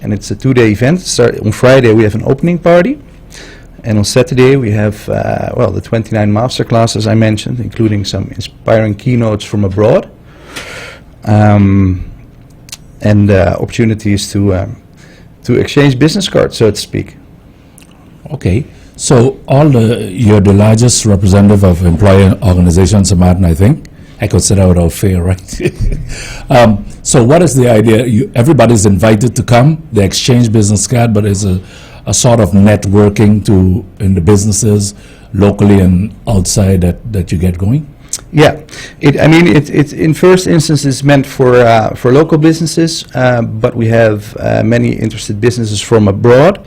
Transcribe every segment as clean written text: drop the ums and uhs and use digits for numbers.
and it's a 2-day event. On Friday we have an opening party, and on Saturday we have the 29 masterclasses I mentioned, including some inspiring keynotes from abroad, and opportunities to exchange business cards, so to speak. Okay, so you're the largest representative of employer organizations in Martin, I think. I could say that without fear, right? So what is the idea? Everybody's invited to come. They exchange business card, but it's a sort of networking in the businesses locally and outside that you get going? Yeah, it's in first instance it's meant for local businesses, but we have many interested businesses from abroad.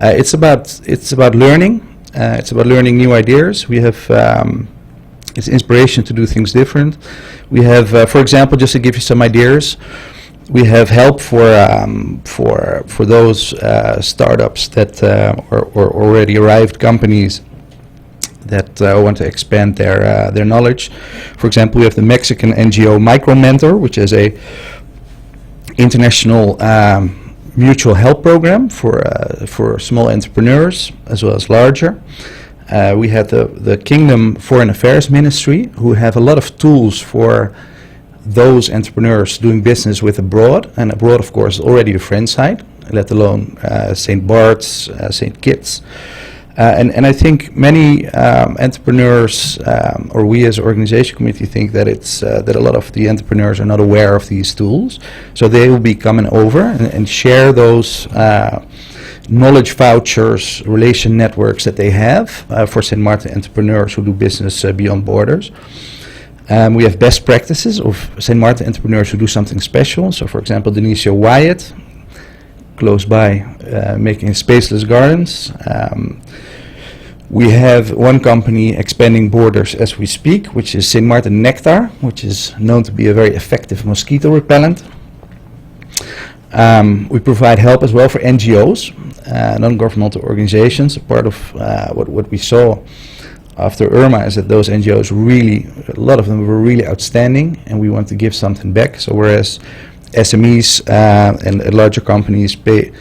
It's about learning. It's about learning new ideas. We have it's inspiration to do things different. We have, for example, just to give you some ideas, we have help for those startups that or already arrived companies that want to expand their knowledge. For example, we have the Mexican NGO Micro Mentor, which is a international mutual help program for small entrepreneurs as well as larger. We have the Kingdom Foreign Affairs Ministry, who have a lot of tools for those entrepreneurs doing business with abroad, and abroad of course already a friend site, let alone St. Bart's, St. Kitts. And I think many entrepreneurs, or we as an organization committee, think that that a lot of the entrepreneurs are not aware of these tools. So they will be coming over and share those knowledge vouchers, relation networks that they have for St. Martin entrepreneurs who do business beyond borders. We have best practices of St. Martin entrepreneurs who do something special. So for example, Denisio Wyatt, close by, making spaceless gardens. We have one company expanding borders as we speak, which is St. Martin Nectar, which is known to be a very effective mosquito repellent. We provide help as well for NGOs, non-governmental organizations. Part of what we saw after Irma is that those NGOs a lot of them were really outstanding, and we want to give something back. So whereas SMEs and larger companies pay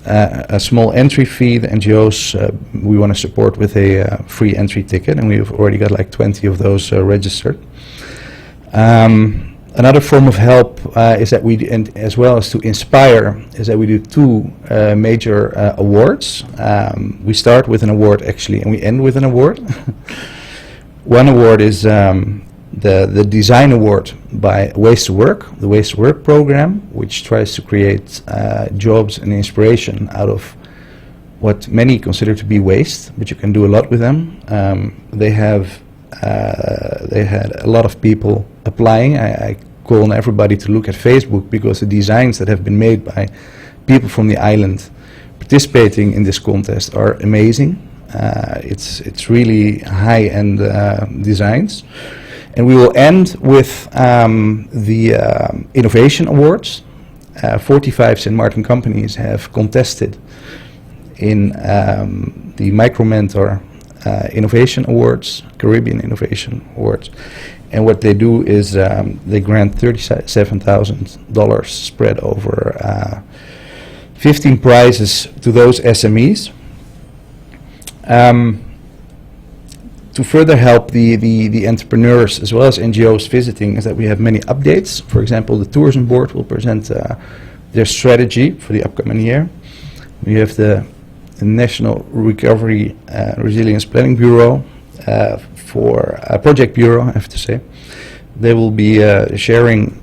a small entry fee, the NGOs we want to support with a free entry ticket, and we've already got like 20 of those registered. Another form of help is that we, and as well as to inspire, is that we do two major awards. We start with an award actually, and we end with an award. One award is the Design Award by Waste to Work, the Waste to Work program, which tries to create jobs and inspiration out of what many consider to be waste, but you can do a lot with them. They had a lot of people applying. I call on everybody to look at Facebook, because the designs that have been made by people from the island participating in this contest are amazing. It's really high-end designs. And we will end with the Innovation Awards. 45 St. Martin companies have contested in the Micro Mentor Innovation Awards, Caribbean Innovation Awards. And what they do is they grant $37,000 spread over 15 prizes to those SMEs. To further help the entrepreneurs as well as NGOs visiting, is that we have many updates. For example, the Tourism Board will present their strategy for the upcoming year. We have the National Recovery Resilience Planning Bureau, for Project Bureau, I have to say. They will be sharing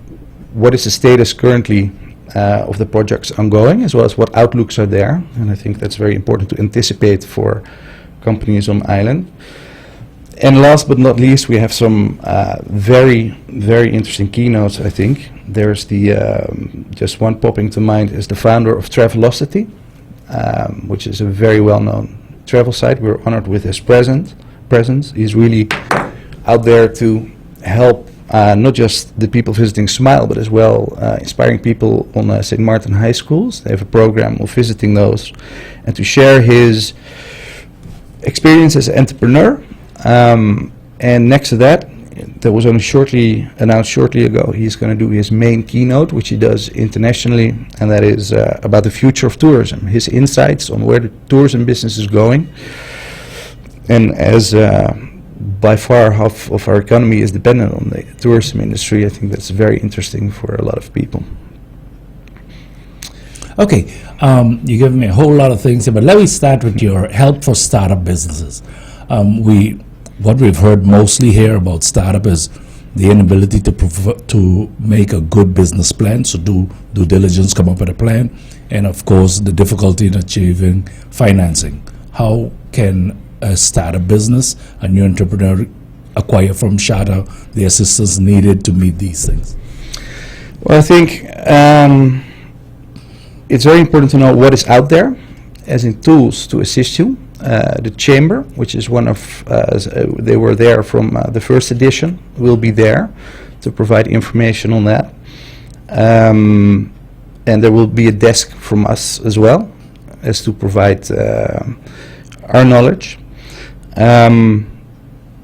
what is the status currently of the projects ongoing, as well as what outlooks are there. And I think that's very important to anticipate for companies on island. And last but not least, we have some very, very interesting keynotes, I think. There's just one popping to mind is the founder of Travelocity, which is a very well-known travel site. We're honored with his presence. He's really out there to help not just the people visiting Smile, but as well inspiring people on St. Martin high schools. They have a program of visiting those and to share his experience as an entrepreneur. And next to that, that was only announced shortly ago. He's going to do his main keynote, which he does internationally, and that is about the future of tourism, his insights on where the tourism business is going. And as by far half of our economy is dependent on the tourism industry, I think that's very interesting for a lot of people. Okay, you gave me a whole lot of things here, but let me start with your help for startup businesses. What we've heard mostly here about startup is the inability to make a good business plan, so do due diligence, come up with a plan, and of course the difficulty in achieving financing. How can a startup business, a new entrepreneur, acquire from SHTA the assistance needed to meet these things? Well, I think it's very important to know what is out there, as in tools to assist you. The chamber, which is one of, they were there from the first edition, will be there to provide information on that. And there will be a desk from us as well, as to provide our knowledge. And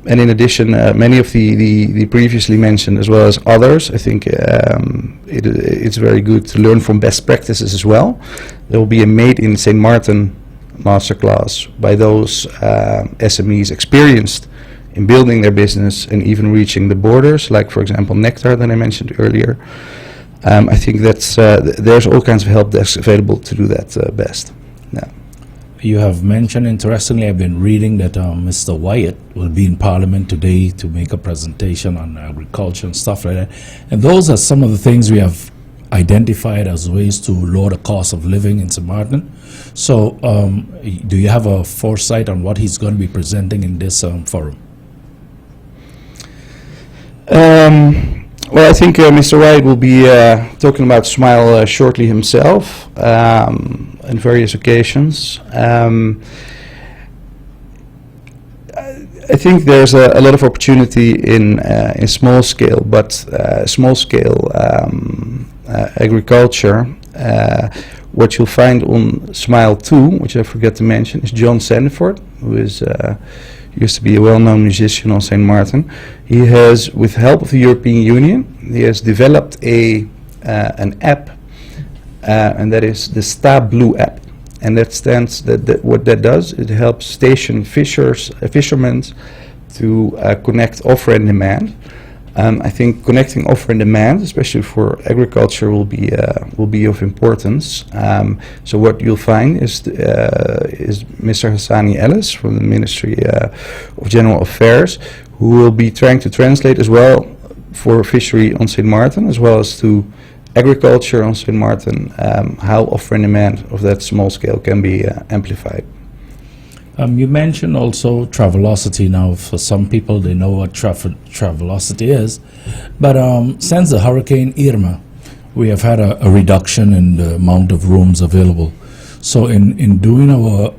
in addition, many of the previously mentioned, as well as others, I think it's very good to learn from best practices as well. There will be a Made in St. Martin masterclass by those SMEs experienced in building their business and even reaching the borders, like for example Nectar that I mentioned earlier. I think that's there's all kinds of help desks available to do that best. Yeah. You have mentioned, interestingly, I've been reading that Mr. Wyatt will be in Parliament today to make a presentation on agriculture and stuff like that. And those are some of the things we have identified as ways to lower the cost of living in St. Martin. So do you have a foresight on what he's going to be presenting in this forum? Well, I think Mr. Wyatt will be talking about Smile shortly himself on various occasions. I think there's a lot of opportunity in small scale, but small scale agriculture. What you'll find on Smile 2, which I forgot to mention, is John Sandiford, who is used to be a well-known musician on St. Martin. He has, with help of the European Union, he has developed an app, and that is the STA Blue app. And that stands what that does, it helps station fishermen to connect offer and demand. I think connecting offer and demand, especially for agriculture, will be of importance. So what you'll find is Mr. Hassani Ellis from the Ministry of General Affairs, who will be trying to translate as well for fishery on St. Martin, as well as to agriculture on St. Martin, how offer and demand of that small scale can be amplified. You mentioned also Travelocity. Now, for some people, they know what Travelocity is. But since the Hurricane Irma, we have had a reduction in the amount of rooms available. So in doing our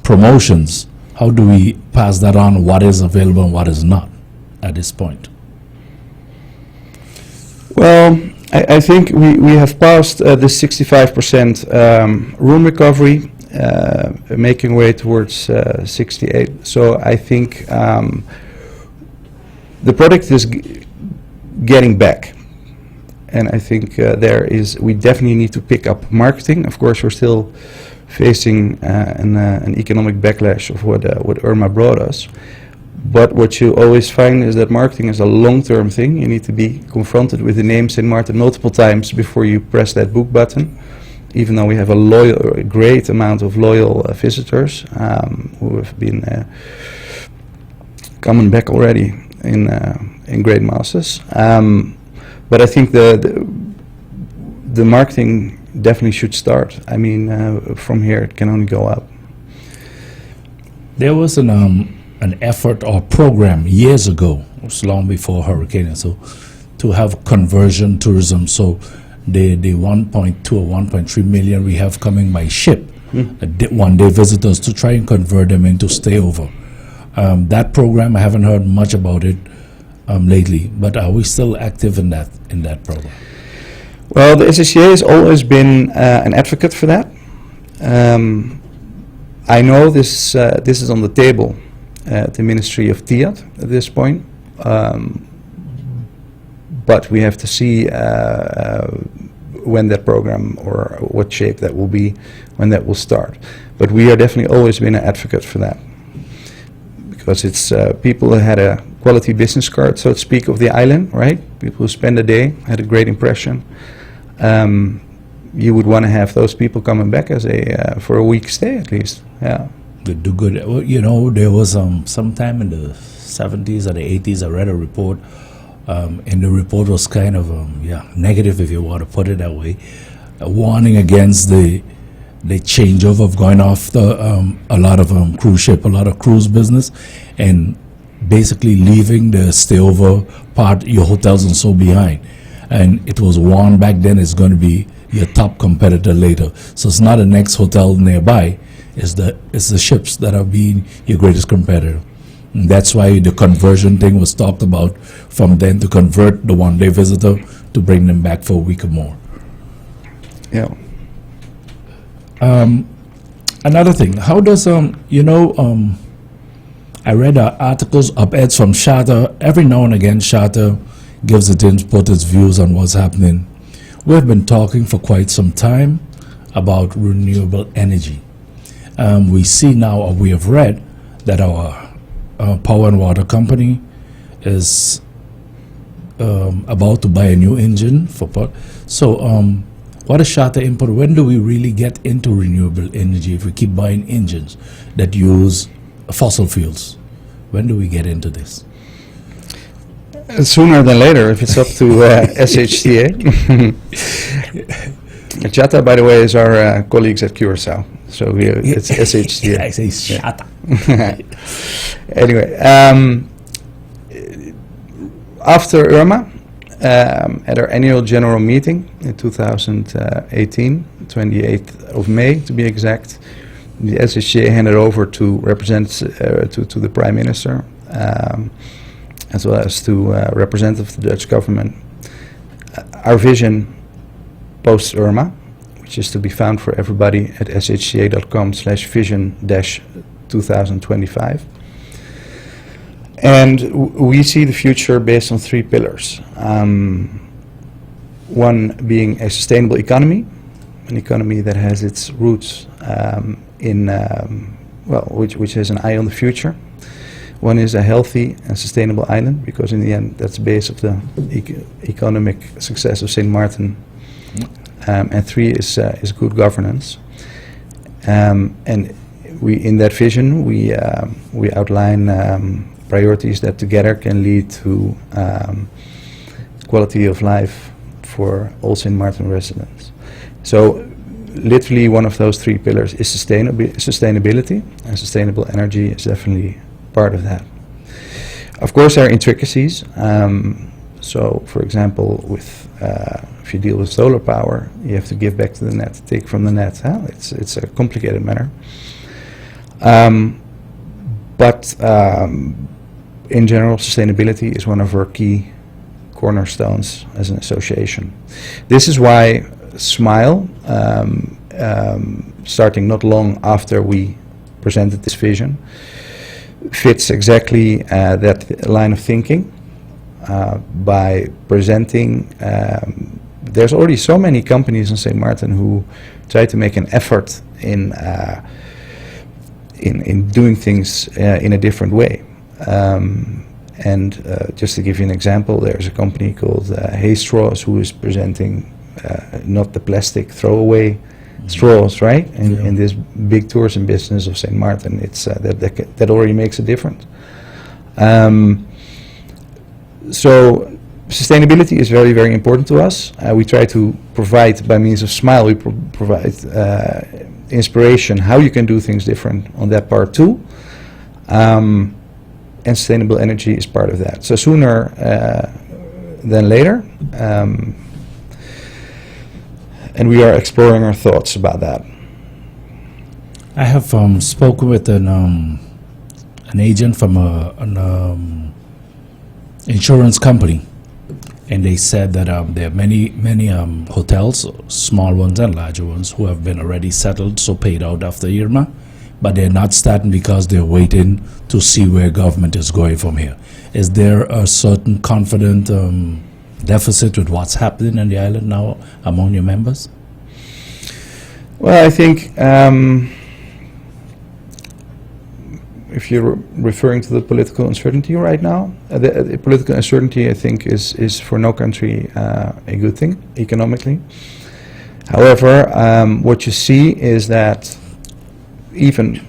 promotions, how do we pass that on, what is available and what is not at this point? Well, I think we have passed the 65% room recovery, making way towards 68. So I think the product is getting back, and I think we definitely need to pick up marketing. Of course, we're still facing an economic backlash of what Irma brought us. But what you always find is that marketing is a long-term thing. You need to be confronted with the name St. Martin multiple times before you press that book button. Even though we have a great amount of loyal visitors who have been coming back already in great masses. But I think the marketing definitely should start. I mean, from here it can only go up. There was an effort or program years ago, it was long before Hurricane, so to have conversion tourism. So the 1.2 or 1.3 million we have coming by ship, one-day visitors, to try and convert them into stay over. That program, I haven't heard much about it lately, but are we still active in that program? Well, the SHTA has always been an advocate for that. I know this is on the table at the Ministry of Tiat at this point, but we have to see when that program or what shape that will be, when that will start. But we are definitely always been an advocate for that, because it's people who had a quality business card, so to speak, of the island, right? People who spend a day, had a great impression. You would want to have those people coming back as a for a week stay at least. Yeah. They do good. Well, you know, there was sometime in the 70s or the 80s, I read a report, and the report was kind of negative, if you want to put it that way, warning against the changeover of going off a lot of cruise ship, a lot of cruise business, and basically leaving the stayover part, your hotels and so behind. And it was warned back then it's going to be your top competitor later. So it's not the next hotel nearby, it's the ships that are being your greatest competitor. And that's why the conversion thing was talked about from then, to convert the one-day visitor to bring them back for a week or more. Yeah. Another thing, how does I read articles, op-eds from SHTA. Every now and again, SHTA gives its input, its views on what's happening. We've been talking for quite some time about renewable energy. We see now, or we have read, that our power and water company is about to buy a new engine for power. So, what is SHTA input? When do we really get into renewable energy if we keep buying engines that use fossil fuels? When do we get into this? Sooner than later, if it's up to SHTA. SHTA, by the way, is our colleagues at Curaçao. So it's SHTA. I say SHTA. Anyway, after Irma, at our annual general meeting in 2018, 28th of May to be exact, the SHTA handed over to represent to the Prime Minister, as well as to representatives of the Dutch government, our vision post-Irma, which is to be found for everybody at shta.com/vision-2025. And we see the future based on three pillars. One being a sustainable economy, an economy that has its roots which has an eye on the future. One is a healthy and sustainable island, because in the end that's the base of the economic success of St. Martin. And three is good governance. And we, in that vision, we outline priorities that together can lead to quality of life for all St. Martin residents. So literally one of those three pillars is sustainability, and sustainable energy is definitely part of that. Of course, there are intricacies. So, for example, if you deal with solar power, you have to give back to the net, take from the net. It's a complicated matter. But in general, sustainability is one of our key cornerstones as an association. This is why SMILE, starting not long after we presented this vision, fits exactly that line of thinking. By presenting, there's already so many companies in St. Martin who try to make an effort in doing things in a different way. And just to give you an example, there's a company called Hay Straws who is presenting not the plastic throwaway straws, right? In this big tourism business of St. Martin, it's that already makes a difference. So sustainability is very, very important to us. We try to provide, by means of SMILE, we provide inspiration how you can do things different on that part too. And sustainable energy is part of that. So sooner than later. And we are exploring our thoughts about that. I have spoken with an agent from an insurance company, and they said that there are many hotels, small ones and larger ones, who have been already settled, so paid out after Irma, but they're not starting because they're waiting to see where government is going from here. Is there a certain confident deficit with what's happening in the island now among your members? Well, I think if you're referring to the political uncertainty right now, the political uncertainty, I think, is for no country a good thing economically. However, what you see is that even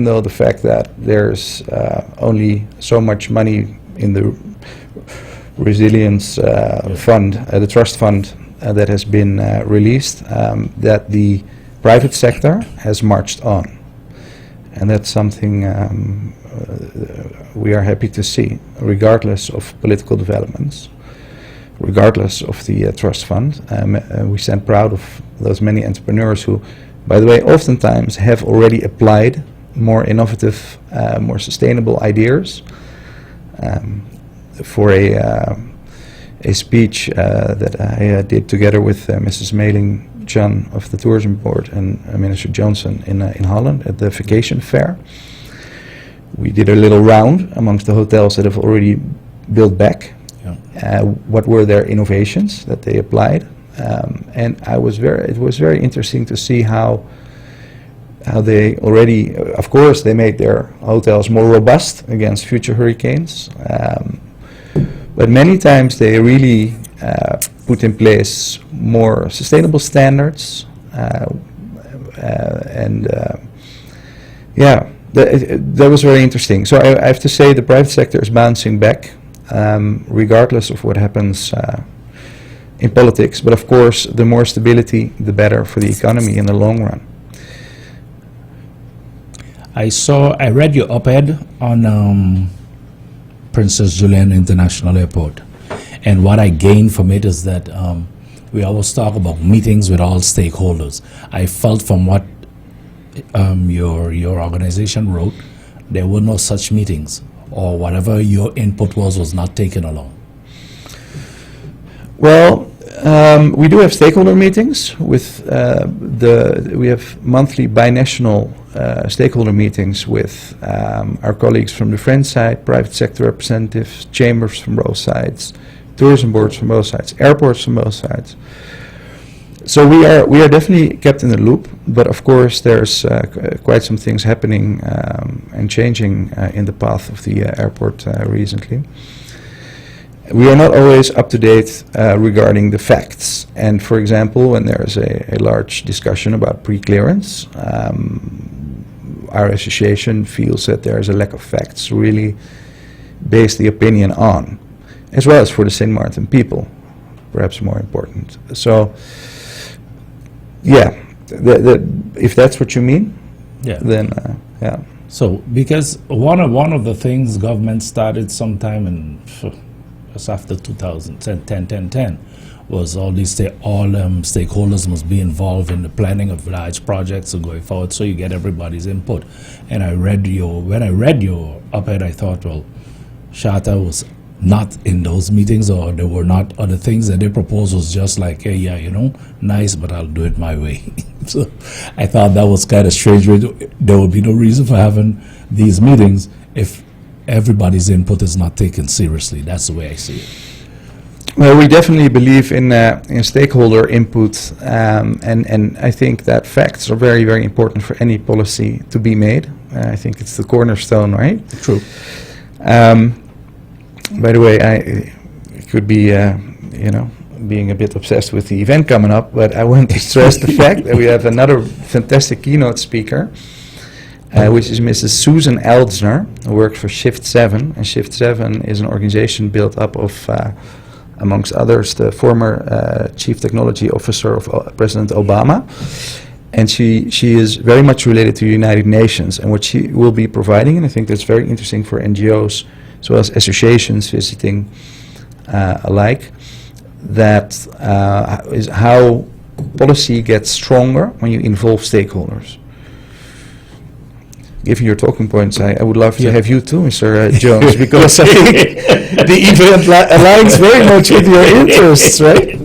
though the fact that there's only so much money in the resilience fund, the trust fund that has been released, that the private sector has marched on. And that's something we are happy to see, regardless of political developments, regardless of the trust fund. We stand proud of those many entrepreneurs who, by the way, oftentimes have already applied more innovative, more sustainable ideas. For a speech that I did together with Mrs. Meling John of the Tourism Board and Minister Johnson in Holland at the vacation fair. We did a little round amongst the hotels that have already built back. Yeah. What were their innovations that they applied, and it was very interesting to see how they already, of course, they made their hotels more robust against future hurricanes, but many times they really put in place more sustainable standards, that was very interesting. So I have to say the private sector is bouncing back, regardless of what happens in politics. But of course, the more stability, the better for the economy in the long run. I read your op-ed on Princess Juliana International Airport, and what I gained from it is that we always talk about meetings with all stakeholders. I felt from what your organization wrote, there were no such meetings, or whatever your input was not taken along. Well, we do have stakeholder meetings with we have monthly binational stakeholder meetings with our colleagues from the French side, private sector representatives, chambers from both sides, tourism boards from both sides, airports from both sides. So we are definitely kept in the loop, but of course there's quite some things happening and changing in the path of the airport recently. We are not always up to date regarding the facts, and for example, when there is a large discussion about pre-clearance, our association feels that there is a lack of facts to really base the opinion on, as well as for the St. Martin people, perhaps more important. So, yeah, if that's what you mean, yeah, then yeah. So, because one of the things government started sometime in just after 2010 was all stakeholders must be involved in the planning of large projects and going forward, so you get everybody's input. And when I read your op-ed, I thought, well, SHTA was not in those meetings, or there were not other things that they proposed was just like, hey, yeah, nice, but I'll do it my way. So I thought that was kind of strange. There would be no reason for having these meetings if everybody's input is not taken seriously. That's the way I see it. Well, we definitely believe in stakeholder input, and I think that facts are very, very important for any policy to be made. I think it's the cornerstone, right? True. By the way, it could be, being a bit obsessed with the event coming up, but I want to stress the fact that we have another fantastic keynote speaker, which is Mrs. Susan Eldsner, who works for Shift 7. And Shift 7 is an organization built up of, amongst others, the former Chief Technology Officer of President Obama. And she is very much related to the United Nations. And what she will be providing, and I think that's very interesting for NGOs, as well as associations visiting alike, that is how policy gets stronger when you involve stakeholders. Given your talking points, I would love to have you too, Mr. Jones, because I think the event aligns very much with your interests, right?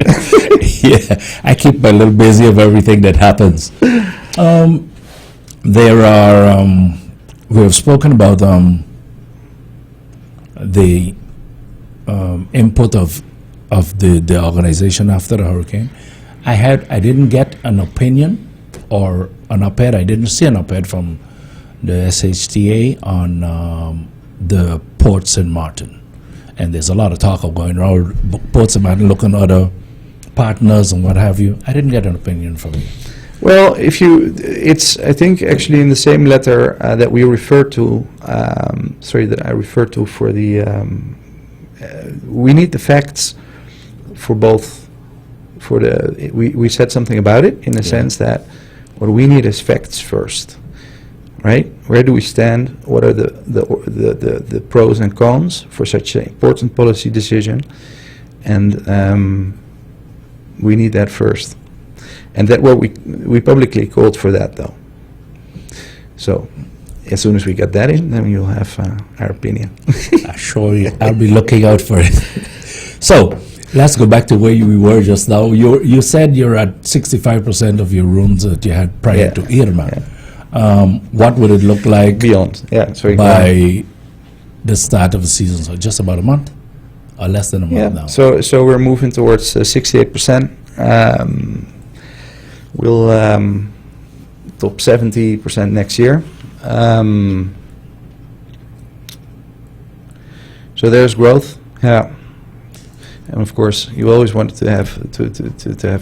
Yeah, I keep a little busy of everything that happens. There are, we have spoken about the input of the organization after the hurricane. I didn't get an opinion or an op-ed. I didn't see an op-ed from the SHTA on the Port St. Martin. And there's a lot of talk of going around Port St. Martin, looking at other partners and what have you. I didn't get an opinion from you. Well, it's I think actually in the same letter that we referred to, that I referred to for the, we need the facts for both, we said something about it in the sense that what we need is facts first, right? Where do we stand? What are the pros and cons for such an important policy decision? And we need that first. And that we publicly called for that, though. So as soon as we get that in, then you'll have our opinion. Sure, I'll be looking out for it. So let's go back to where we were just now. You said you're at 65% of your rooms that you had prior to Irma. Yeah. What would it look like beyond? Yeah, sorry, by the start of the season? So just about a month, or less than a month now. So we're moving towards 68%. We'll top 70% next year. So there's growth, yeah. And of course, you always wanted to have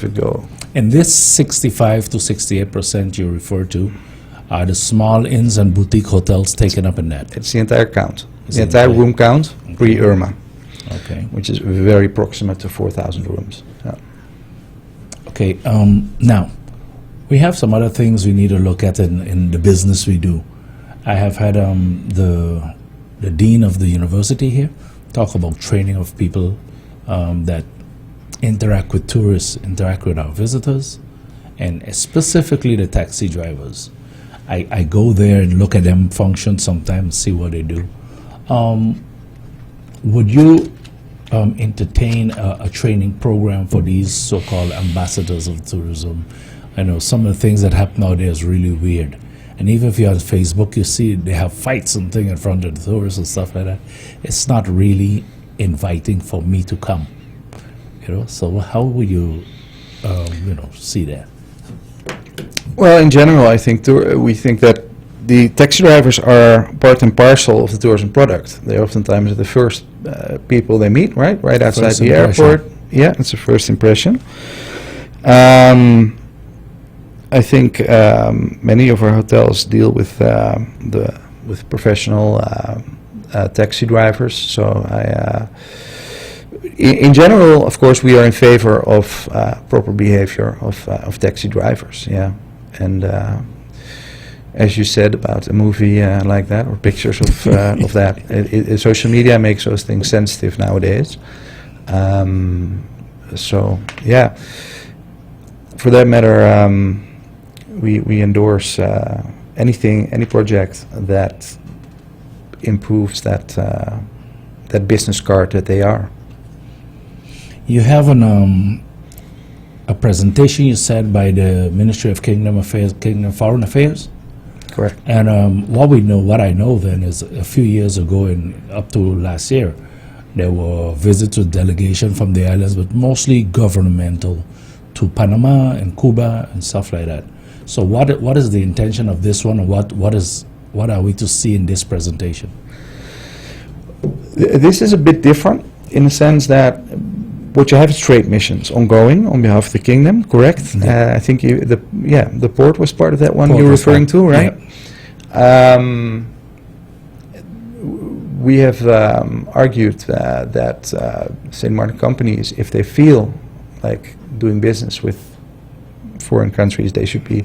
it go. And this 65 to 68% you refer to are the small inns and boutique hotels taken up in that? It's the entire count. It's the entire room count, pre-Irma. Okay. Which is very proximate to 4,000 rooms. Yeah. Okay, now, we have some other things we need to look at in the business we do. I have had the dean of the university here talk about training of people that interact with tourists, interact with our visitors, and specifically the taxi drivers. I go there and look at them function sometimes, see what they do. Would you entertain a training program for these so-called ambassadors of tourism? I know some of the things that happen nowadays is really weird. And even if you're on Facebook, you see they have fights and things in front of the tourists and stuff like that. It's not really inviting for me to come. So how would you, see that? Well, in general, I think we think that the taxi drivers are part and parcel of the tourism product. They're oftentimes the first people they meet, right outside First the impression. airport. Yeah, it's a first impression. I think many of our hotels deal with professional taxi drivers. So in general, of course, we are in favor of proper behavior of taxi drivers. Yeah, and as you said about a movie like that, or pictures of that, social media makes those things sensitive nowadays. So yeah, for that matter. We endorse any project that improves that business card that they are. You have a presentation you said by the Ministry of Kingdom Foreign Affairs. Correct. And what I know then is a few years ago and up to last year, there were visits with delegation from the islands, but mostly governmental, to Panama and Cuba and stuff like that. So what is the intention of this one, and what are we to see in this presentation? This is a bit different in the sense that what you have is trade missions ongoing on behalf of the kingdom, correct? I think the port was part of that one you're referring to, right? Yeah. We have argued that St. Martin companies, if they feel like doing business with foreign countries, they should be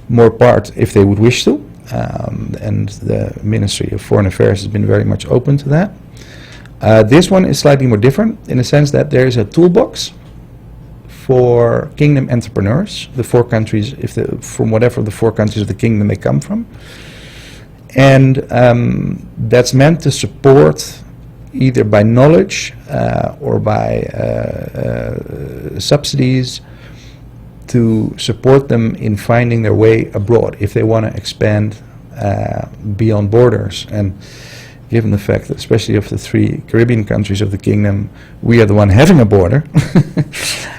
more part if they would wish to, and the Ministry of Foreign Affairs has been very much open to that. This one is slightly more different in the sense that there is a toolbox for kingdom entrepreneurs, the four countries, from whatever the four countries of the kingdom they come from, and that's meant to support either by knowledge or by subsidies to support them in finding their way abroad if they want to expand beyond borders. And given the fact that, especially of the 3 Caribbean countries of the kingdom, we are the one having a border,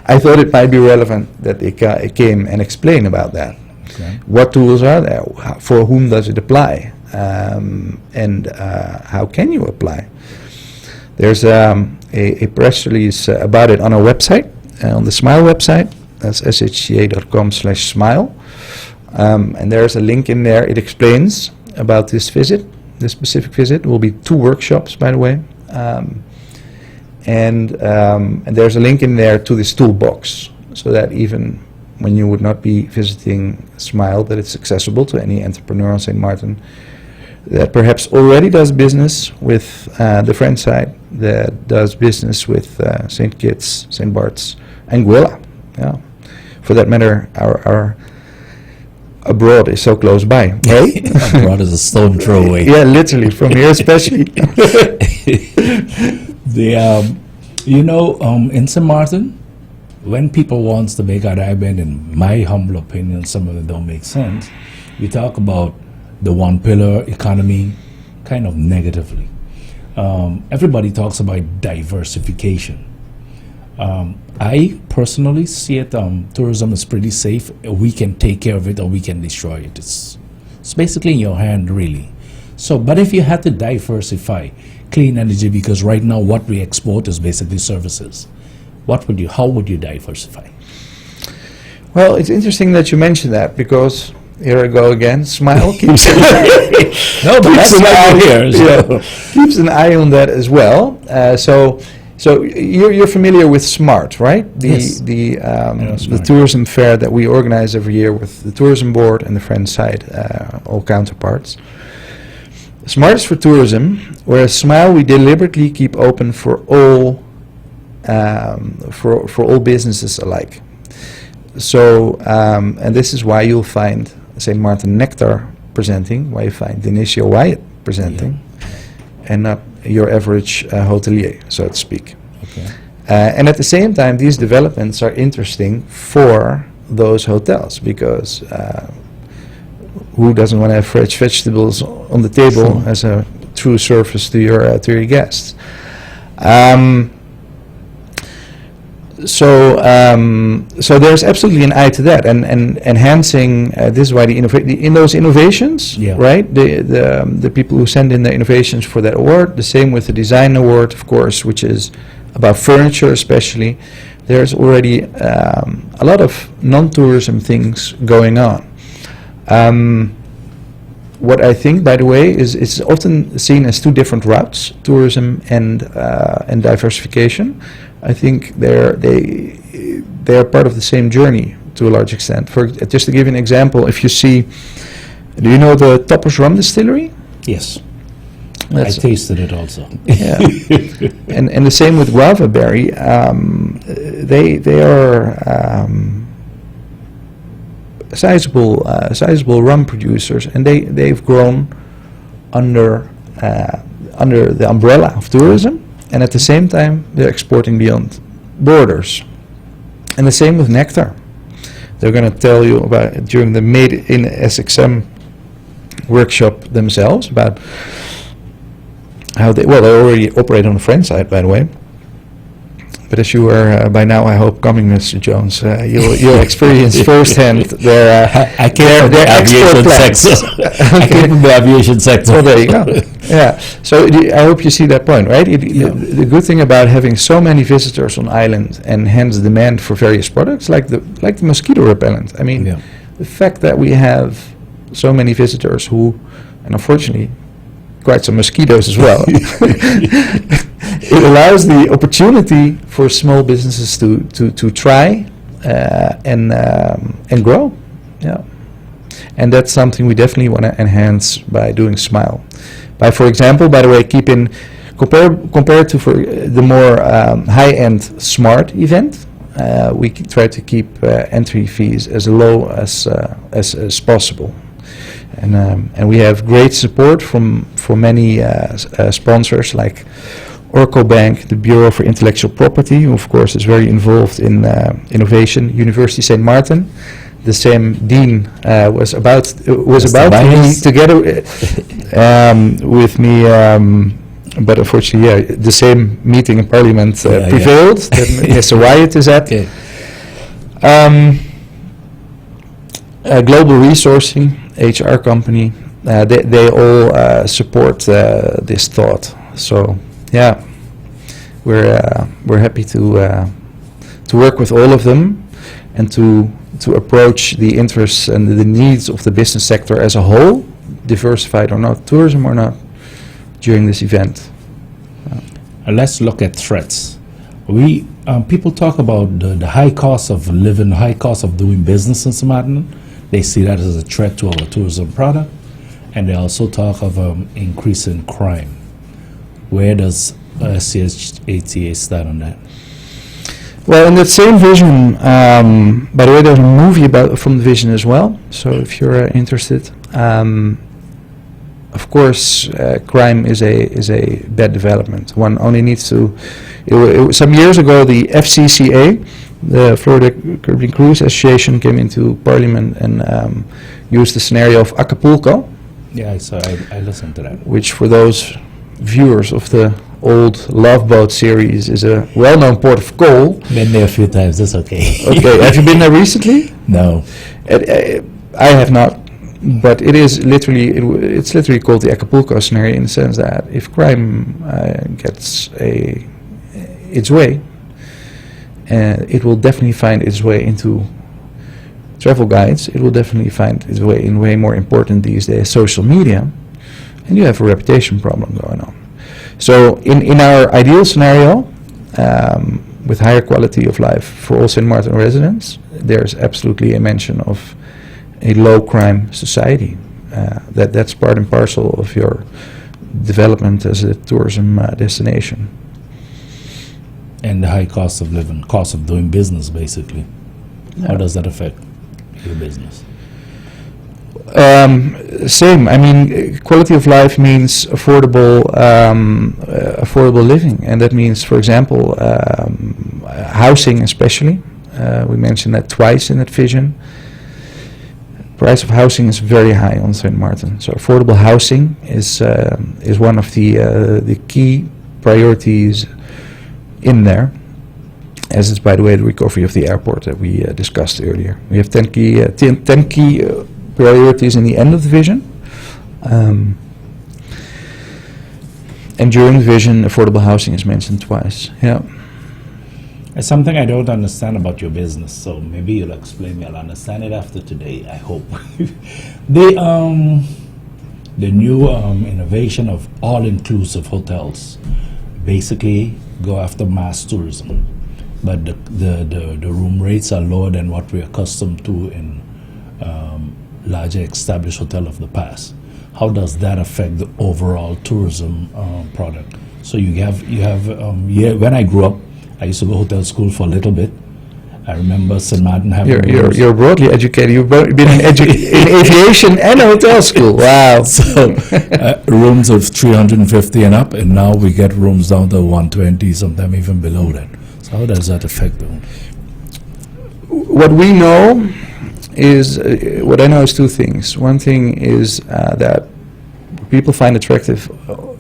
I thought it might be relevant that they came and explain about that. Okay. What tools are there? For whom does it apply? And how can you apply? There's a press release about it on our website, on the SMILE website. That's shta.com/smile. And there's a link in there. It explains about this visit, this specific visit. There will be 2 workshops, by the way. And there's a link in there to this toolbox, so that even when you would not be visiting SMILE, that it's accessible to any entrepreneur on St. Martin that perhaps already does business with the French side, that does business with St. Kitts, St. Bart's, Anguilla. Yeah. For that matter, our abroad is so close by, right? Abroad is a stone throw away. Yeah, literally, from here especially. In St. Martin, when people wants to make an argument, in my humble opinion, some of them don't make sense. We talk about the one pillar economy kind of negatively. Everybody talks about diversification. I personally see it, tourism is pretty safe. We can take care of it or we can destroy it. It's basically in your hand, really. So, but if you had to diversify clean energy, because right now what we export is basically services, how would you diversify? Well, it's interesting that you mention that, because here I go again. SMILE keeps No, but that's why we're here. So. Keeps an eye on that as well. So you're familiar with SMART, right? Yes. The Smart. tourism fair that we organize every year with the tourism board and the French side, all counterparts. SMART is for tourism, whereas SMILE we deliberately keep open for all businesses alike. So and this is why you'll find St. Martin Nectar presenting, why you find Denicio Wyatt presenting, and not your average hotelier, so to speak. Okay. And at the same time, these developments are interesting for those hotels, because who doesn't want to have fresh vegetables on the table as a true service to your guests? So there's absolutely an eye to that, and enhancing. This is why in those innovations, right? The people who send in the innovations for that award. The same with the design award, of course, which is about furniture, especially. There's already a lot of non-tourism things going on. What I think, by the way, is it's often seen as 2 different routes: tourism and diversification. I think they're part of the same journey to a large extent. Just to give you an example, if you see, do you know the Toppers Rum Distillery? Yes. I tasted it also. Yeah. and the same with Guava Berry. They are sizable rum producers, and they've grown under the umbrella of tourism. And at the same time, they're exporting beyond borders. And the same with Nectar. They're going to tell you about it during the Made in SXM workshop themselves, about how they already operate on the French side, by the way. But as you are by now, I hope, coming, Mr. Jones, you'll experience firsthand their I came from the aviation sector. I came from the aviation sector. Well, there you go. Yeah. So I hope you see that point, right? The good thing about having so many visitors on island, and hence demand for various products, like the mosquito repellent. I mean, the fact that we have so many visitors who, and unfortunately, quite some mosquitoes as well. It allows the opportunity for small businesses to try and grow. Yeah. And that's something we definitely want to enhance by doing SMILE. By, for example, by the way, compared to the more high-end SMART event, we try to keep entry fees as low as possible. And we have great support from many sponsors like Orco Bank, the Bureau for Intellectual Property, who of course is very involved in innovation, University St. Martin. The same dean was about to be together with me, but unfortunately, the same meeting in Parliament prevailed. That Mr. Wyatt is at. Okay. Global Resourcing, HR company, they all support this thought. So yeah, we're happy to work with all of them and to approach the interests and the needs of the business sector as a whole, diversified or not, tourism or not, during this event. Let's look at threats. People talk about the high cost of living, high cost of doing business in St. Martin. They see that as a threat to our tourism product, and they also talk of increase in crime. Where does SHTA stand on that? Well, in that same vision, by the way, there's a movie from the vision as well. So if you're interested, of course, crime is a bad development. One only needs to. Some years ago, the FCCA, the Florida Caribbean Cruise Association, came into Parliament and used the scenario of Acapulco. Yeah, I listened to that. Which, for those viewers of the old Love Boat series, is a well-known port of call. Been there a few times. That's okay. Okay, have you been there recently? No. I have not. But it's literally called the Acapulco scenario, in the sense that if crime gets its way, it will definitely find its way into travel guides. It will definitely find its way in way more important these days, social media, and you have a reputation problem going on. So in our ideal scenario, with higher quality of life for all St. Martin residents, there's absolutely a mention of a low crime society. That's part and parcel of your development as a tourism destination. And the high cost of living, cost of doing business, basically. Yeah. How does that affect your business? Same. I mean, quality of life means affordable living, and that means, for example, housing especially. We mentioned that twice in that vision. Price of housing is very high on St. Martin, so affordable housing is one of the key priorities in there, as is, by the way, the recovery of the airport that we discussed earlier. We have 10 key priorities in the end of the vision, and during the vision, affordable housing is mentioned twice. Yeah. It's something I don't understand about your business, so maybe you'll explain me. I'll understand it after today, I hope. The new innovation of all-inclusive hotels basically go after mass tourism, but the room rates are lower than what we're accustomed to in larger established hotel of the past. How does that affect the overall tourism product? So you have when I grew up, I used to go to hotel school for a little bit. I remember St. Martin having... You're broadly educated. You've been in aviation and hotel school. Wow. So rooms of 350 and up, and now we get rooms down to 120, sometimes even below that. So how does that affect them? What we know is, what I know is two things. One thing is that people find attractive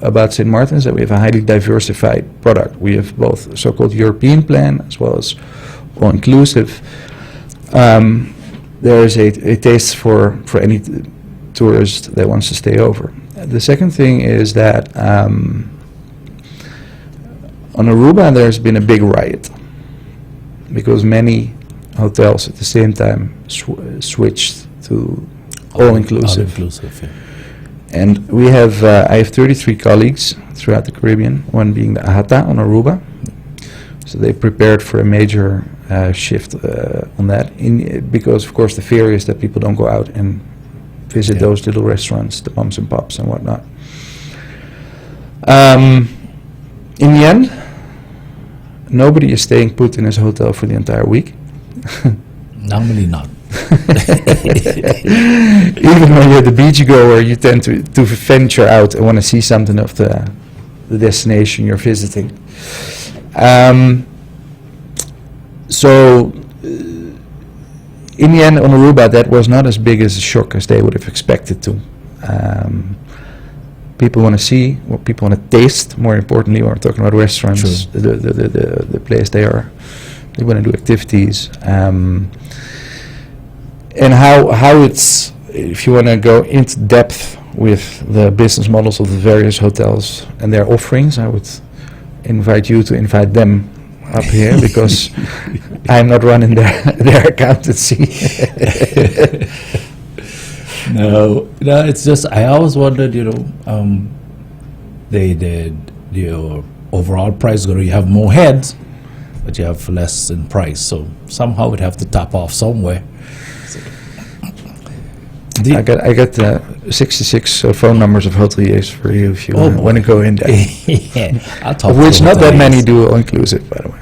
about St. Martin is that we have a highly diversified product. We have both so-called European plan as well as all-inclusive. There is a taste for any tourist that wants to stay over. The second thing is that on Aruba there's been a big riot because many hotels at the same time switched to all-inclusive. All-inclusive, yeah. And we have, I have 33 colleagues throughout the Caribbean, one being the AHATA on Aruba. So they prepared for a major shift on that, because of course the fear is that people don't go out and visit those little restaurants, the moms and pops and whatnot. In the end, nobody is staying put in his hotel for the entire week. Normally not. Even when you're the beachgoer, you tend to venture out and want to see something of the the destination you're visiting. In the end, on Aruba, that was not as big as a shock as they would have expected to. People want to see, what people want to taste. More importantly, when we're talking about restaurants, Sure. the place they want to do activities, and how it's. If you want to go into depth with the business models of the various hotels and their offerings, I would invite you to invite them up here because I'm not running their accountancy. No, it's just I always wondered, your overall price go. You have more heads, but you have less in price. So somehow we'd have to top off somewhere. I got 66 phone numbers of hoteliers for you if you want to go in there. Yeah, I'll talk Of to which the not that hoteliers. many do all inclusive, by the way.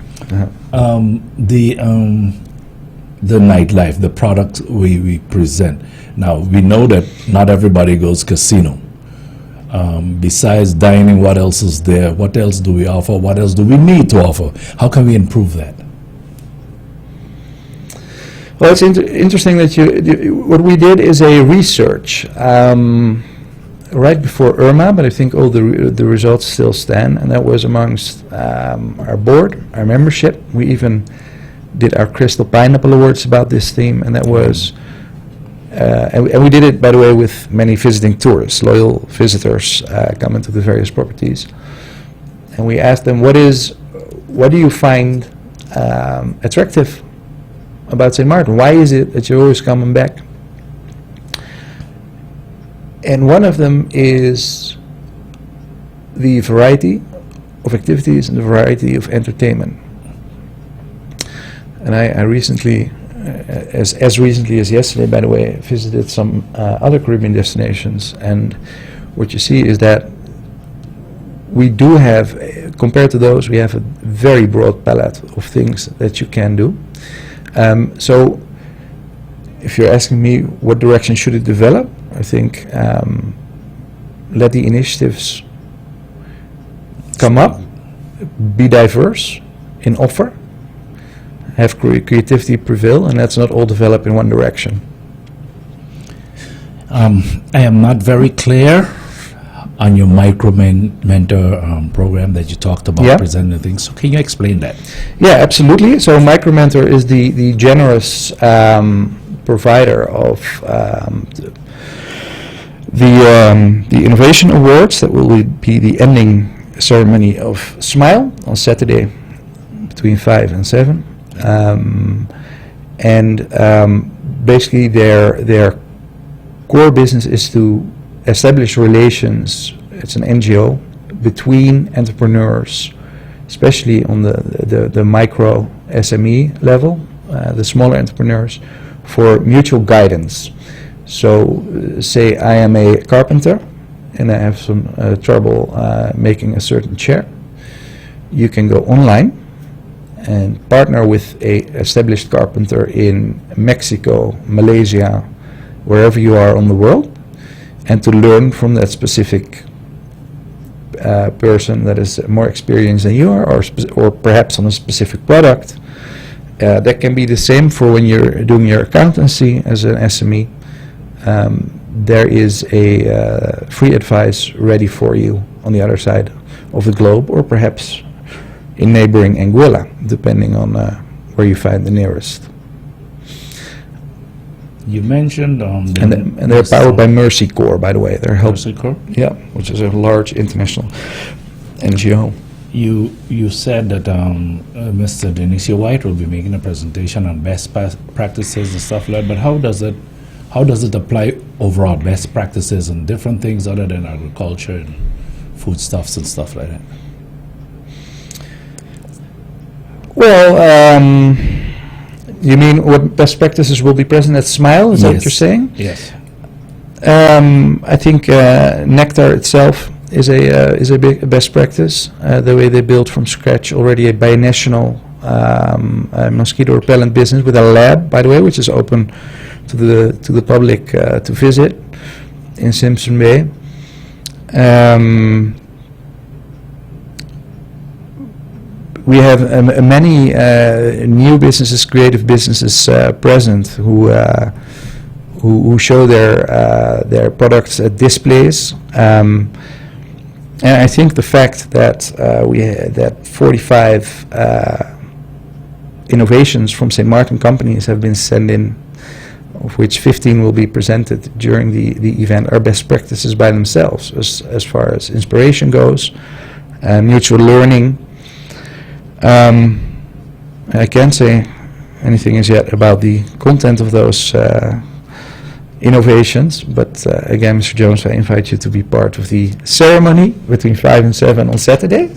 The nightlife, the product we present. Now we know that not everybody goes casino. Besides dining, what else is there? What else do we offer? What else do we need to offer? How can we improve that? Well, it's interesting that what we did is a research right before Irma, but I think all the results still stand, and that was amongst our board, our membership. We even did our Crystal Pineapple Awards about this theme, and that was, and we did it, by the way, with many visiting tourists, loyal visitors coming to the various properties, and we asked them, what do you find attractive about St. Martin? Why is it that you're always coming back? And one of them is the variety of activities and the variety of entertainment. And I recently, as recently as yesterday, by the way, visited some other Caribbean destinations, and what you see is that we do have, compared to those, we have a very broad palette of things that you can do. So if you're asking me what direction should it develop, I think let the initiatives come up, be diverse in offer, have creativity prevail, and let's not all develop in one direction. I am not very clear on your micro-mentor program that you talked about, Yeah. presenting things. So can you explain that? Yeah, absolutely. So Micromentor is the generous provider of the Innovation Awards that will be the ending ceremony of Smile on Saturday between 5 and 7. Basically their core business is to establish relations, it's an NGO, between entrepreneurs, especially on the micro SME level, the smaller entrepreneurs, for mutual guidance. So say I am a carpenter and I have some trouble making a certain chair. You can go online and partner with a established carpenter in Mexico, Malaysia, wherever you are on the world, and to learn from that specific person that is more experienced than you are, or perhaps on a specific product. That can be the same for when you're doing your accountancy as an SME. There is a free advice ready for you on the other side of the globe, or perhaps in neighboring Anguilla, depending on where you find the nearest. You mentioned And they're powered by Mercy Corps, by the way. They're Mercy Corps? Yeah, which is a large international NGO. You said that Mr. Denisio White will be making a presentation on best practices and stuff like that, but how does it apply overall, best practices and different things other than agriculture and foodstuffs and stuff like that? Well, you mean what best practices will be present at Smile? Is that what you're saying? Yes. I think Nectar itself is a big best practice. The way they built from scratch already a binational mosquito repellent business with a lab, by the way, which is open to the public to visit in Simpson Bay. we have many new businesses, creative businesses present who show their products at displays. And I think the fact that that 45 innovations from St. Martin companies have been sent in, of which 15 will be presented during the event, are best practices by themselves as far as inspiration goes, mutual learning. I can't say anything as yet about the content of those innovations, but again, Mr. Jones, I invite you to be part of the ceremony between 5 and 7 on Saturday.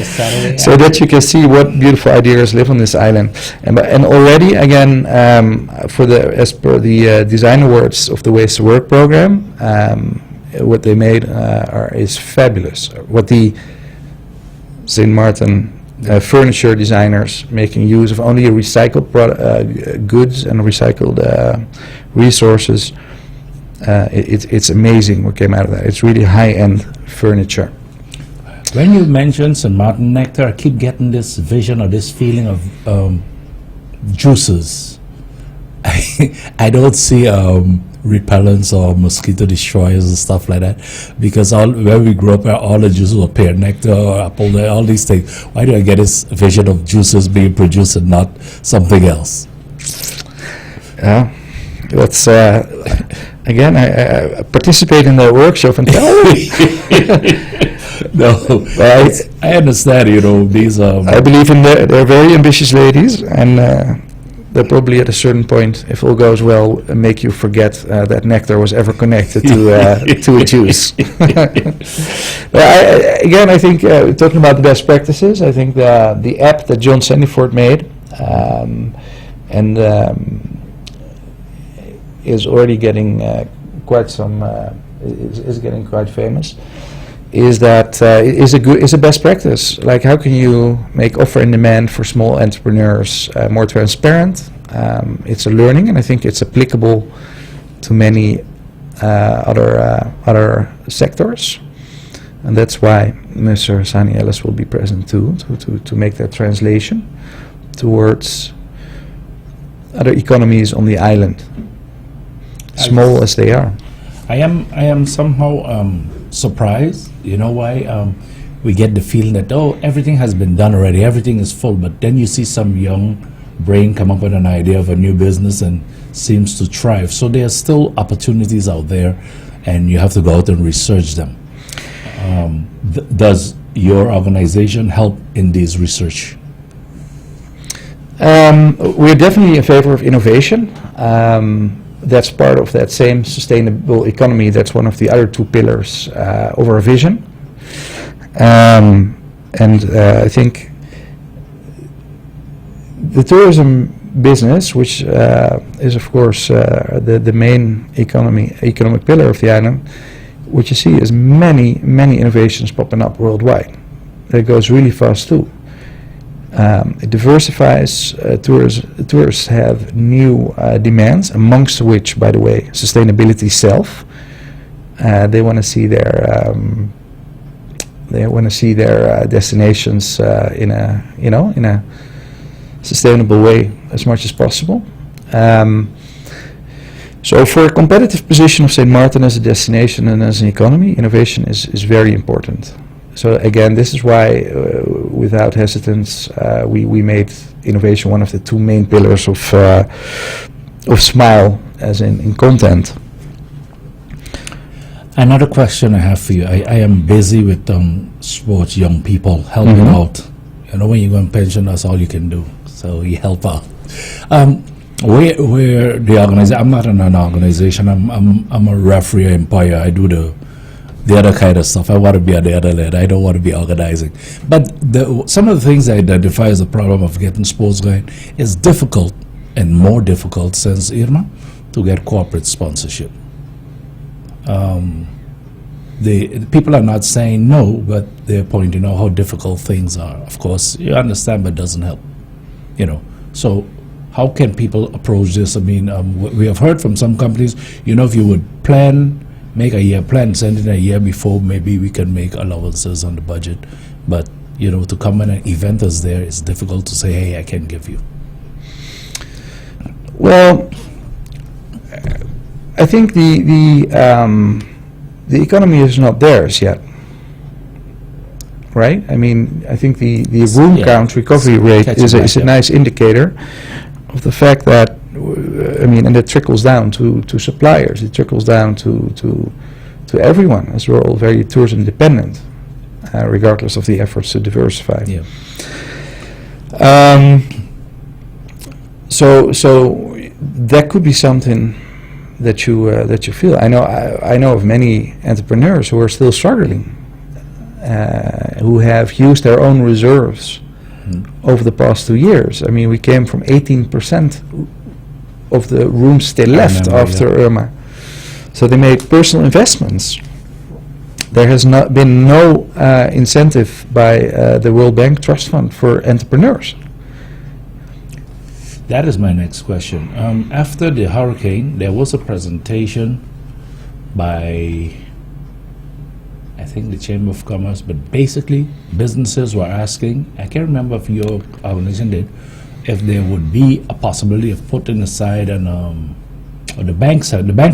Saturday. So that you can see what beautiful ideas live on this island. And already, again, as per the Design Awards of the Ways to Work program, what they made is fabulous. What the St. Martin furniture designers, making use of only recycled goods and recycled resources, it's amazing what came out of that. It's really high-end furniture. When you mention St. Martin nectar, I keep getting this vision or this feeling of juices. I don't see repellents or mosquito destroyers and stuff like that, because where we grew up, all the juices were pear nectar or apple, all these things. Why do I get this vision of juices being produced and not something else? Let's again, I participate in the workshop and tell you. No, I understand. These. I believe in they're very ambitious ladies, and they'll probably at a certain point, if all goes well, make you forget that nectar was ever connected to a juice. Again, I think talking about the best practices, I think the app that John Sandiford made is already getting quite some is getting quite famous. Is a best practice. Like, how can you make offer and demand for small entrepreneurs more transparent? It's a learning, and I think it's applicable to many other sectors, and that's why Mr. Sani Ellis will be present too, to make that translation towards other economies on the island, small as they are. I am somehow surprised. You know why? We get the feeling that, everything has been done already, everything is full, but then you see some young brain come up with an idea of a new business and seems to thrive. So there are still opportunities out there, and you have to go out and research them. Does your organization help in this research? We're definitely in favor of innovation. That's part of that same sustainable economy. That's one of the other two pillars of our vision. I think the tourism business, which is of course the main economic pillar of the island, what you see is many innovations popping up worldwide. That goes really fast too. It diversifies. Tourists have new demands, amongst which, by the way, sustainability itself. They want to see their destinations in a sustainable way as much as possible. So, for a competitive position of St. Martin as a destination and as an economy, innovation is very important. So again, this is why, without hesitance, we made innovation one of the two main pillars of Smile, as in content. Another question I have for you. I am busy with sports young people, helping out. When you go and pension, that's all you can do. So you help out. Where the organization? I'm not in an organization. I'm a referee, umpire. I do the other kind of stuff. I want to be on the other end. I don't want to be organizing. But some of the things I identify as the problem of getting sports going is difficult, and more difficult since Irma, to get corporate sponsorship. The people are not saying no, but they're pointing out how difficult things are. Of course, you understand, but it doesn't help. So how can people approach this? I mean, we have heard from some companies, if you would make a year plan, send it a year before, maybe we can make allowances on the budget. But, to come when an event is there, it's difficult to say, hey, I can give you. Well, I think the economy is not theirs yet, right? I mean, I think the room Yeah. count recovery rate Catching is a back up. nice indicator of the fact that, I mean, and it trickles down to suppliers, it trickles down to everyone, as we're all very tourism dependent, regardless of the efforts to diversify. Yeah. So that could be something that you feel. I know of many entrepreneurs who are still struggling, who have used their own reserves over the past 2 years. I mean, we came from 18% of the rooms still left remember, after Irma. So they made personal investments. There has not been no incentive by the World Bank Trust Fund for entrepreneurs. That is my next question. After the hurricane, there was a presentation by, I think, the Chamber of Commerce, but basically businesses were asking, I can't remember if your organization did, if there would be a possibility of putting aside or the bank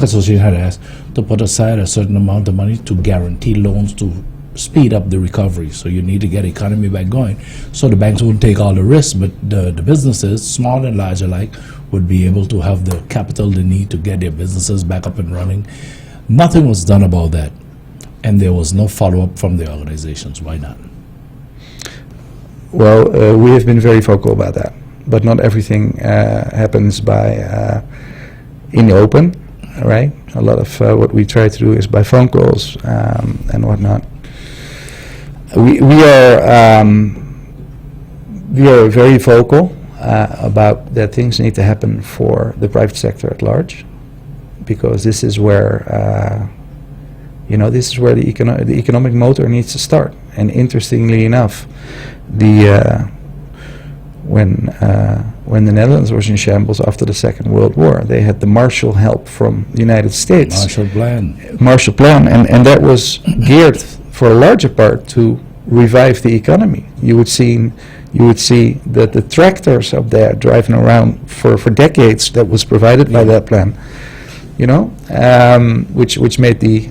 association had asked to put aside a certain amount of money to guarantee loans to speed up the recovery. So you need to get the economy back going. So the banks wouldn't take all the risks, but the businesses, small and large alike, would be able to have the capital they need to get their businesses back up and running. Nothing was done about that. And there was no follow-up from the organizations. Why not? Well, we have been very vocal about that, but not everything happens by in the open, right? A lot of what we try to do is by phone calls and whatnot. We are very vocal about that things need to happen for the private sector at large, because this is where this is where the economic motor needs to start. And interestingly enough, when the Netherlands was in shambles after the Second World War, they had the Marshall help from the United States. Marshall Plan, and that was geared for a larger part to revive the economy. You would see that the tractors up there driving around for decades that was provided by that plan, which made the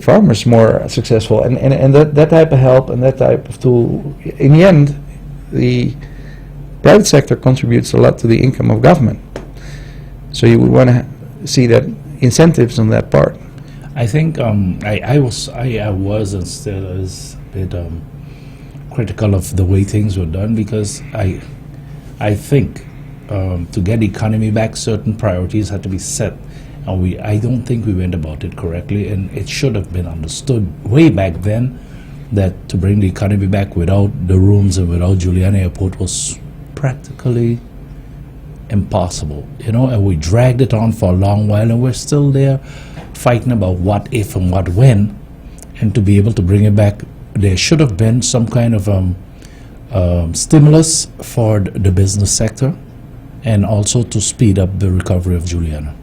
farmers more successful, and that type of help and that type of tool. In the end, the private sector contributes a lot to the income of government. So you would want to see that incentives on that part. I think I was and still is a bit critical of the way things were done, because I think to get the economy back, certain priorities had to be set, and I don't think we went about it correctly, and it should have been understood way back then that to bring the economy back without the rooms and without Juliana Airport was practically impossible, and we dragged it on for a long while, and we're still there fighting about what if and what when. And to be able to bring it back, there should have been some kind of stimulus for the business sector, and also to speed up the recovery of Juliana.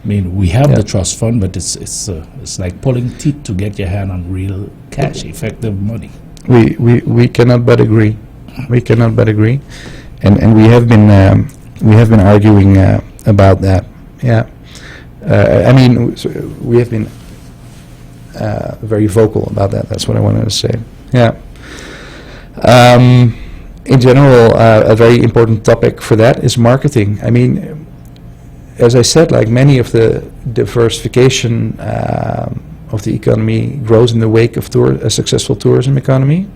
I mean, we have the trust fund, but it's like pulling teeth to get your hand on real cash, effective money. We cannot but agree. We cannot but agree, and we have been arguing about that. Yeah, I mean, we have been very vocal about that. That's what I wanted to say. Yeah. In general, a very important topic for that is marketing. I mean, as I said, like many of the diversification of the economy grows in the wake of a successful tourism economy.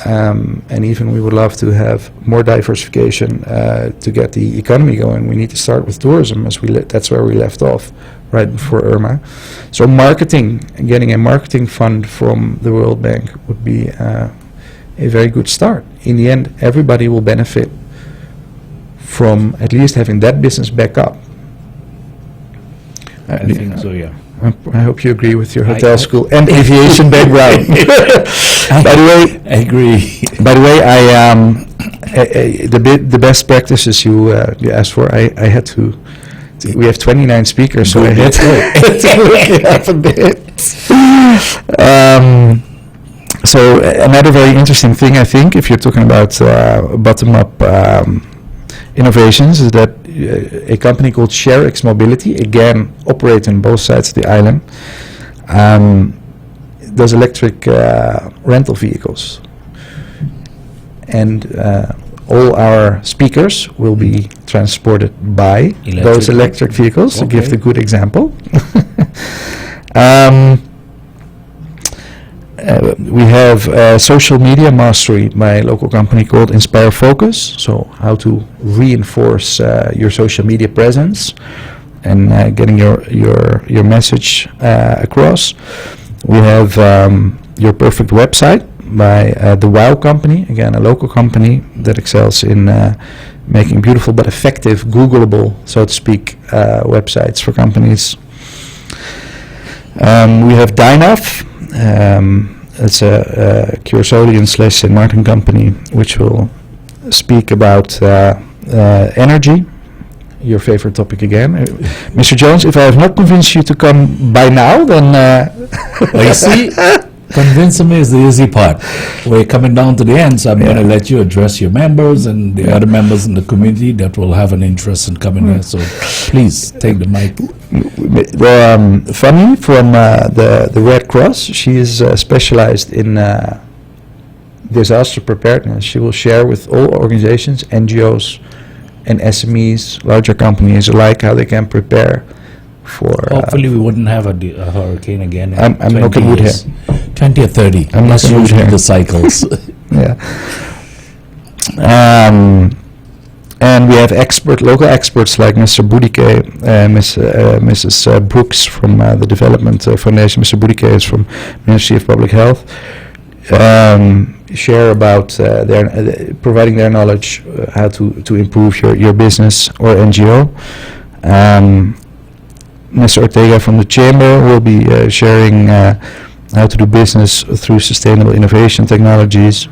And even we would love to have more diversification to get the economy going. We need to start with tourism, as that's where we left off right before Irma. So marketing, getting a marketing fund from the World Bank would be a very good start. In the end, everybody will benefit from at least having that business back up. I think so, yeah. I hope you agree with your hotel school and aviation background. By the way, I agree. By the way, the best practices you asked for, I had to. We have 29 speakers, so I had to look it up a bit. So another very interesting thing, I think, if you're talking about bottom-up innovations, is that a company called ShareX Mobility, again operating on both sides of the island, does electric rental vehicles. And all our speakers will be transported by those electric vehicles, to give Okay. the good example. We have social media mastery by a local company called Inspire Focus. So how to reinforce your social media presence and getting your message across. We have Your Perfect Website by the WOW company, again a local company that excels in making beautiful but effective, Googleable, so to speak, websites for companies. We have Dynav. It's a Cursorian / St. Martin company which will speak about energy, your favorite topic again. Mr. Jones, if I have not convinced you to come by now, then... Well, you see, convincing me is the easy part. We're coming down to the end, so I'm going to let you address your members and the other members in the community that will have an interest in coming here. So please take the mic. Fanny from the Red Cross, she is specialized in disaster preparedness. She will share with all organizations, NGOs and SMEs, larger companies alike, how they can prepare for... Hopefully we wouldn't have a hurricane again in I'm 20 knocking wood years. 20 or 30. I'm That's knocking wood usually here. the cycles. Yeah. And we have local experts like Mr. Boudicke, Mrs. Brooks from the Development Foundation. Mr. Boudicke is from Ministry of Public Health. Share about providing their knowledge how to improve your business or NGO. Mr. Ortega from the Chamber will be sharing how to do business through sustainable innovation technologies.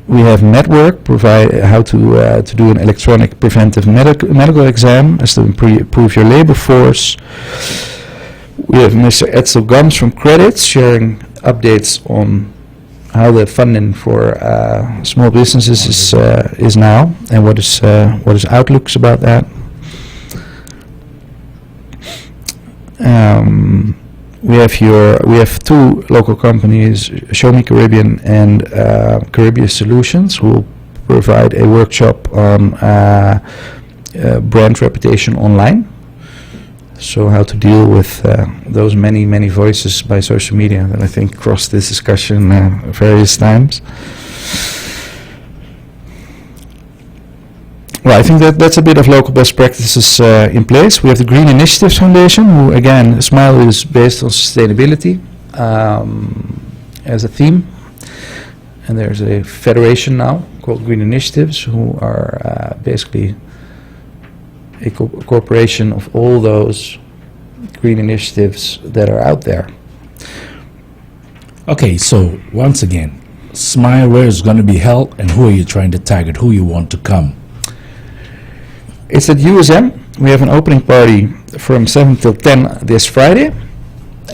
We have Network, provide how to do an electronic preventive medical exam as to improve your labor force. We have Mr. Edsel Gums from Credits sharing updates on how the funding for small businesses is now and what is outlooks about that. We have two local companies, Show Me Caribbean and Caribbean Solutions, who will provide a workshop on brand reputation online. So how to deal with those many voices by social media that I think crossed this discussion various times. Well, I think that's a bit of local best practices in place. We have the Green Initiatives Foundation, who again, SMILE is based on sustainability as a theme. And there's a federation now called Green Initiatives, who are basically a corporation of all those green initiatives that are out there. Okay, so once again, SMILE, where is going to be held and who are you trying to target, who you want to come? It's at USM. We have an opening party from 7 till 10 this Friday.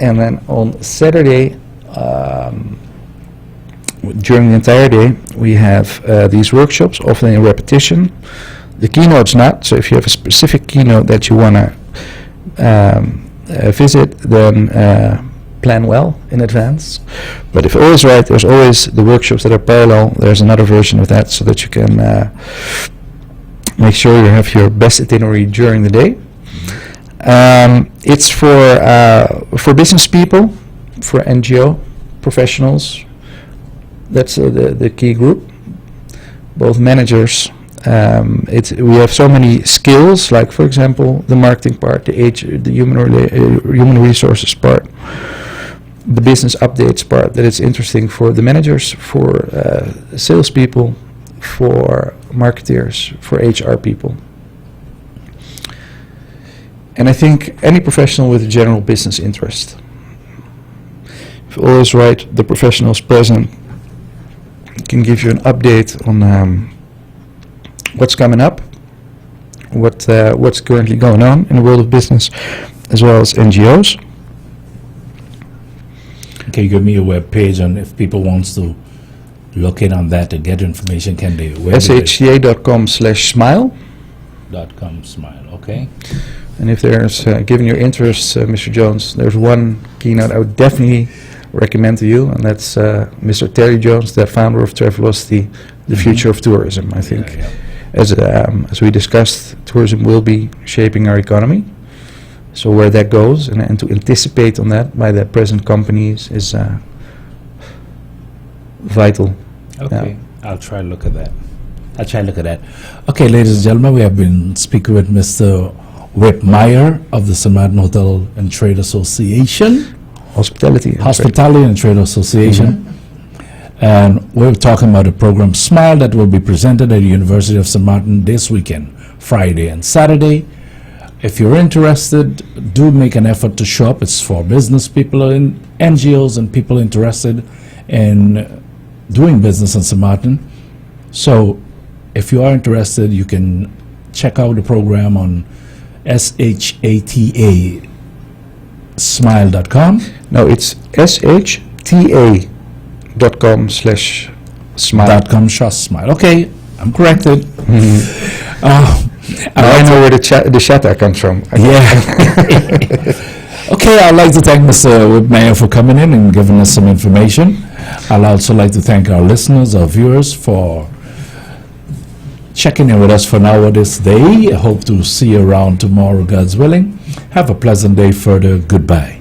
And then on Saturday, during the entire day, we have these workshops, often in repetition. The keynote's not, so if you have a specific keynote that you want to visit, then plan well in advance. But if all is right, there's always the workshops that are parallel. There's another version of that so that you can make sure you have your best itinerary during the day. It's for business people, for NGO professionals. That's the key group, both managers. We have so many skills, like for example the marketing part, the human resources part, the business updates part, that it's interesting for the managers, for salespeople, for marketeers, for HR people. And I think any professional with a general business interest. If all is right, the professionals present can give you an update on what's coming up, what's currently going on in the world of business, as well as NGOs. Can you give me a web page, and if people wants to locate on that to get information, can they? SHTA.com/smile. .com smile, okay? And if there's, given your interest, Mr. Jones, there's one keynote I would definitely recommend to you, and that's Mr. Terry Jones, the founder of Travelocity, the future of tourism. I think, Yeah. as we discussed, tourism will be shaping our economy. So where that goes, and to anticipate on that by the present companies is vital. Okay, I'll try to look at that. Okay, ladies and gentlemen, we have been speaking with Mr. Whip Meyer of the St. Martin Hotel and Trade Association, Hospitality. Hospitality and Trade Association. And we're talking about a program Smile that will be presented at the University of St. Martin this weekend, Friday and Saturday. If you're interested, do make an effort to show up. It's for business people and NGOs and people interested in doing business in St. Martin. So if you are interested, you can check out the program on SHTA smile.com. No, it's SHTA.com/smile. .com/smile. Okay, I'm corrected. Now I know where the SHTA comes from. Yeah. Okay, I'd like to thank Mr. Whip Meyer for coming in and giving us some information. I'd also like to thank our listeners, our viewers, for checking in with us for now this day. I hope to see you around tomorrow, God's willing. Have a pleasant day further. Goodbye.